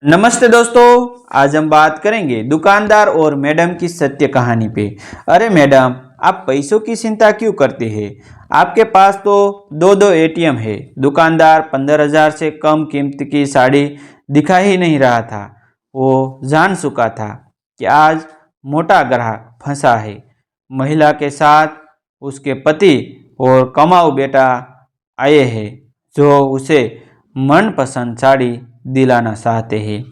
नमस्ते दोस्तों। आज हम बात करेंगे दुकानदार और मैडम की सत्य कहानी पे। अरे मैडम, आप पैसों की चिंता क्यों करते हैं? आपके पास तो दो दो एटीएम है। दुकानदार 15,000 से कम कीमत की साड़ी दिखा ही नहीं रहा था। वो जान चुका था कि आज मोटा ग्राहक फंसा है। महिला के साथ उसके पति और कमाऊ बेटा आए हैं जो उसे मनपसंद साड़ी दिलाना चाहते हैं।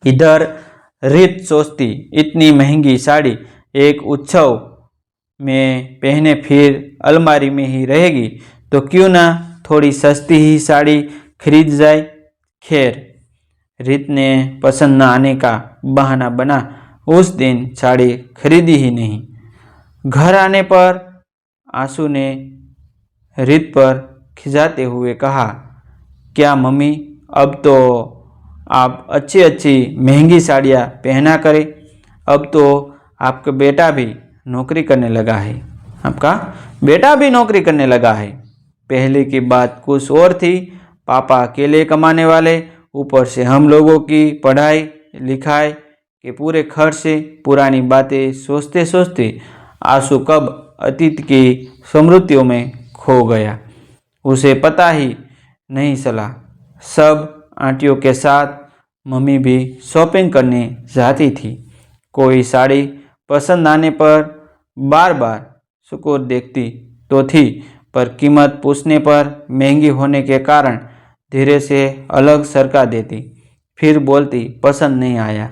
इधर रीत सोचती, इतनी महंगी साड़ी एक उत्सव में पहने फिर अलमारी में ही रहेगी, तो क्यों ना थोड़ी सस्ती ही साड़ी खरीद जाए। खैर, रीत ने पसंद न आने का बहाना बना उस दिन साड़ी खरीदी ही नहीं। घर आने पर आंसू ने रीत पर खिजाते हुए कहा, क्या मम्मी, अब तो आप अच्छी अच्छी महंगी साड़ियाँ पहना करें। अब तो आपका बेटा भी नौकरी करने लगा है। आपका बेटा भी नौकरी करने लगा है। पहले की बात कुछ और थी। पापा अकेले कमाने वाले, ऊपर से हम लोगों की पढ़ाई लिखाई के पूरे खर्च से। पुरानी बातें सोचते सोचते आंसू कब अतीत की स्मृतियों में खो गया, उसे पता ही नहीं चला। सब आंटियों के साथ मम्मी भी शॉपिंग करने जाती थी। कोई साड़ी पसंद आने पर बार बार सुकोर देखती तो थी, पर कीमत पूछने पर महंगी होने के कारण धीरे से अलग सरका देती। फिर बोलती पसंद नहीं आया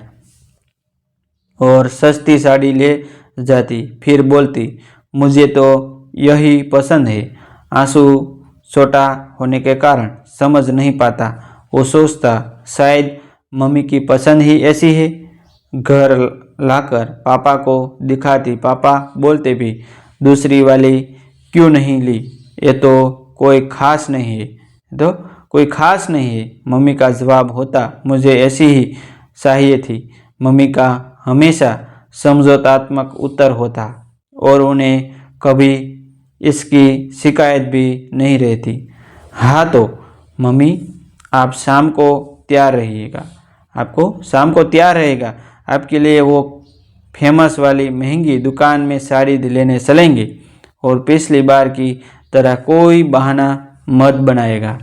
और सस्ती साड़ी ले जाती। फिर बोलती मुझे तो यही पसंद है। आंसू छोटा होने के कारण समझ नहीं पाता। वो सोचता शायद मम्मी की पसंद ही ऐसी है। घर लाकर पापा को दिखाती। पापा बोलते भी दूसरी वाली क्यों नहीं ली, ये तो कोई खास नहीं है, तो कोई खास नहीं है। मम्मी का जवाब होता मुझे ऐसी ही चाहिए थी। मम्मी का हमेशा समझौतात्मक उत्तर होता और उन्हें कभी इसकी शिकायत भी नहीं रहती। हाँ तो मम्मी, आप शाम को तैयार रहिएगा। आपको शाम को तैयार रहेगा। आपके लिए वो फेमस वाली महंगी दुकान में साड़ी लेने चलेंगे और पिछली बार की तरह कोई बहाना मत बनाएगा।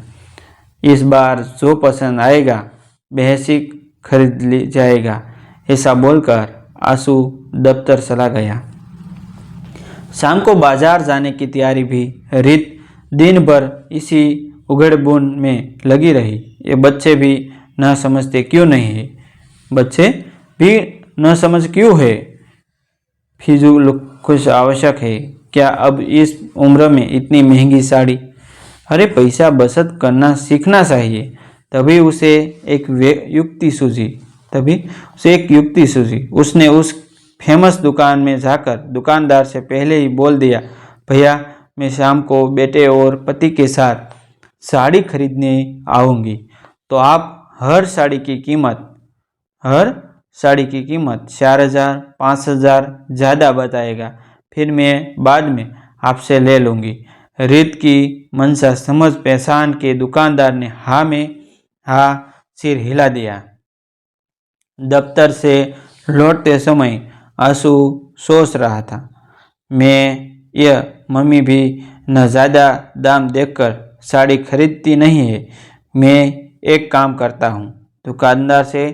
इस बार जो पसंद आएगा बेहसिक खरीद ली जाएगा। ऐसा बोलकर आंसू दफ्तर चला गया। शाम को बाजार जाने की तैयारी भी रीत दिन भर इसी उगड़बुन में लगी रही। ये बच्चे भी न समझते क्यों नहीं है। बच्चे भी न समझ क्यों है। फिजूल कुछ आवश्यक है क्या अब इस उम्र में इतनी महंगी साड़ी? अरे पैसा बचत करना सीखना चाहिए। तभी उसे एक युक्ति सूझी। उसने उस फेमस दुकान में जाकर दुकानदार से पहले ही बोल दिया, भैया, मैं शाम को बेटे और पति के साथ साड़ी खरीदने आऊँगी, तो आप हर साड़ी की कीमत 4,000 5,000 ज़्यादा बताएगा। फिर मैं बाद में आपसे ले लूँगी। रीत की मनसा समझ पहचान के दुकानदार ने हाँ में हाँ सिर हिला दिया। दफ्तर से लौटते समय आंसू सोच रहा था, मम्मी भी न ज़्यादा दाम देखकर साड़ी खरीदती नहीं है। मैं एक काम करता हूँ, दुकानदार से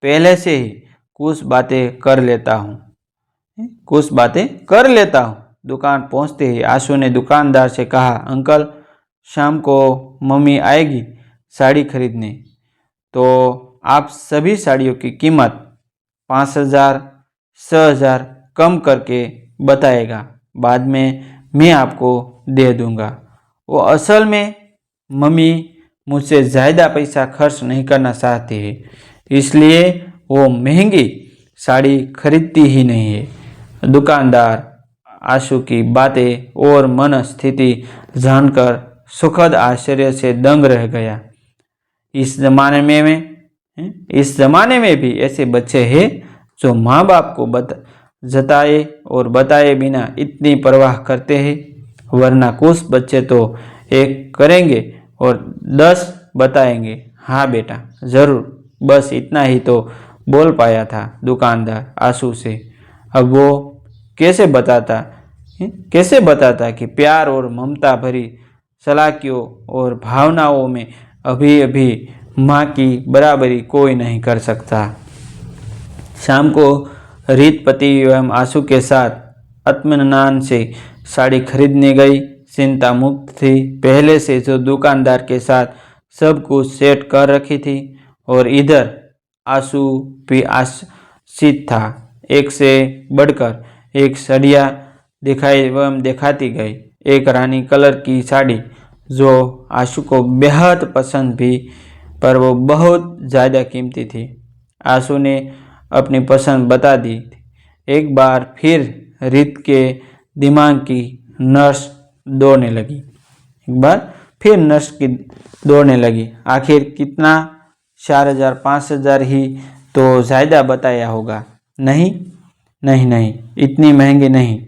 पहले से ही कुछ बातें कर लेता हूँ। दुकान पहुँचते ही आंसू ने दुकानदार से कहा, अंकल, शाम को मम्मी आएगी साड़ी खरीदने, तो आप सभी साड़ियों की कीमत 5,000 6,000 कम करके बताएगा। बाद में मैं आपको दे दूंगा। वो असल में मम्मी मुझसे ज़्यादा पैसा खर्च नहीं करना चाहती है, इसलिए वो महंगी साड़ी खरीदती ही नहीं है। दुकानदार आंसू की बातें और मनस्थिति जानकर सुखद आश्चर्य से दंग रह गया। इस जमाने में भी ऐसे बच्चे हैं जो माँ बाप को जताए और बताए बिना इतनी परवाह करते हैं। वरना कुछ बच्चे तो एक करेंगे और 10 बताएंगे, हाँ बेटा ज़रूर, बस इतना ही तो बोल पाया था दुकानदार आंसू से। अब वो कैसे बताता कि प्यार और ममता भरी सलाखियों और भावनाओं में अभी अभी माँ की बराबरी कोई नहीं कर सकता। शाम को रीत पति एवं आंसू के साथ इत्मीनान से साड़ी खरीदने गई। चिंता मुक्त थी, पहले से जो दुकानदार के साथ सब कुछ सेट कर रखी थी। और इधर आंसू भी आश्चित था। एक से बढ़कर एक साड़ियाँ दिखाई एवं दिखाती गई। एक रानी कलर की साड़ी जो आंसू को बेहद पसंद भी, पर वो बहुत ज़्यादा कीमती थी। आंसू ने अपनी पसंद बता दी। एक बार फिर रीत के दिमाग की नस दौड़ने लगी। एक बार फिर नस की दौड़ने लगी। आखिर कितना, 4,000 5,000 ही तो ज़्यादा बताया होगा। नहीं नहीं नहीं, इतनी महंगी नहीं।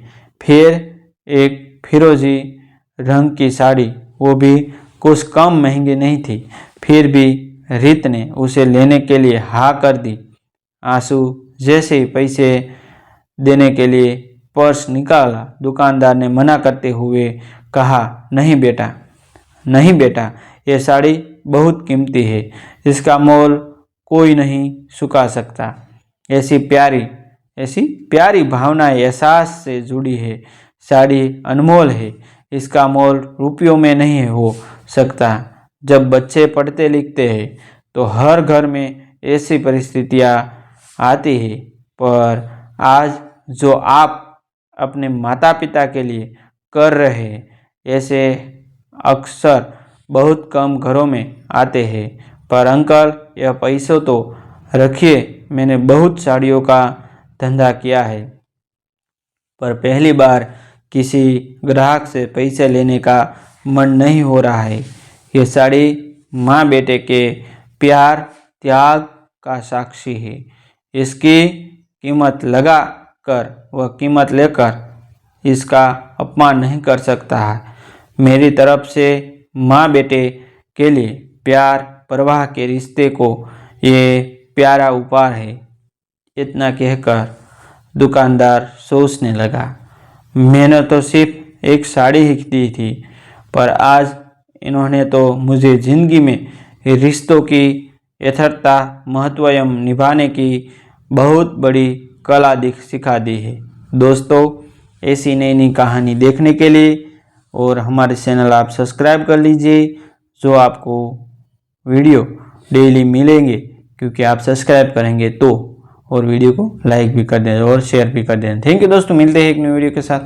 फिर एक फिरोजी रंग की साड़ी, वो भी कुछ कम महंगी नहीं थी। फिर भी रीत ने उसे लेने के लिए हाँ कर दी। आंसू जैसे ही पैसे देने के लिए पर्स निकाला, दुकानदार ने मना करते हुए कहा, नहीं बेटा, नहीं बेटा, ये साड़ी बहुत कीमती है, इसका मोल कोई नहीं चुका सकता। ऐसी प्यारी भावना एहसास से जुड़ी है। साड़ी अनमोल है, इसका मोल रुपयों में नहीं हो सकता। जब बच्चे पढ़ते लिखते हैं तो हर घर में ऐसी परिस्थितियाँ आती है, पर आज जो आप अपने माता पिता के लिए कर रहे हैं, ऐसे अक्सर बहुत कम घरों में आते हैं। पर अंकल, यह पैसों तो रखिए, मैंने बहुत साड़ियों का धंधा किया है, पर पहली बार किसी ग्राहक से पैसे लेने का मन नहीं हो रहा है। ये साड़ी माँ बेटे के प्यार त्याग का साक्षी है। इसकी कीमत लगा कर वह कीमत लेकर इसका अपमान नहीं कर सकता है। मेरी तरफ से माँ बेटे के लिए प्यार प्रवाह के रिश्ते को ये प्यारा उपहार है। इतना कहकर दुकानदार सोचने लगा, मैंने तो सिर्फ एक साड़ी ही दी थी, पर आज इन्होंने तो मुझे ज़िंदगी में रिश्तों की यथार्थता महत्व एवं निभाने की बहुत बड़ी कला सिखा दी है। दोस्तों, ऐसी नई नई कहानी देखने के लिए और हमारे चैनल आप सब्सक्राइब कर लीजिए, जो आपको वीडियो डेली मिलेंगे, क्योंकि आप सब्सक्राइब करेंगे तो। और वीडियो को लाइक भी कर दें और शेयर भी कर दें। थैंक यू दोस्तों, मिलते हैं एक न्यू वीडियो के साथ।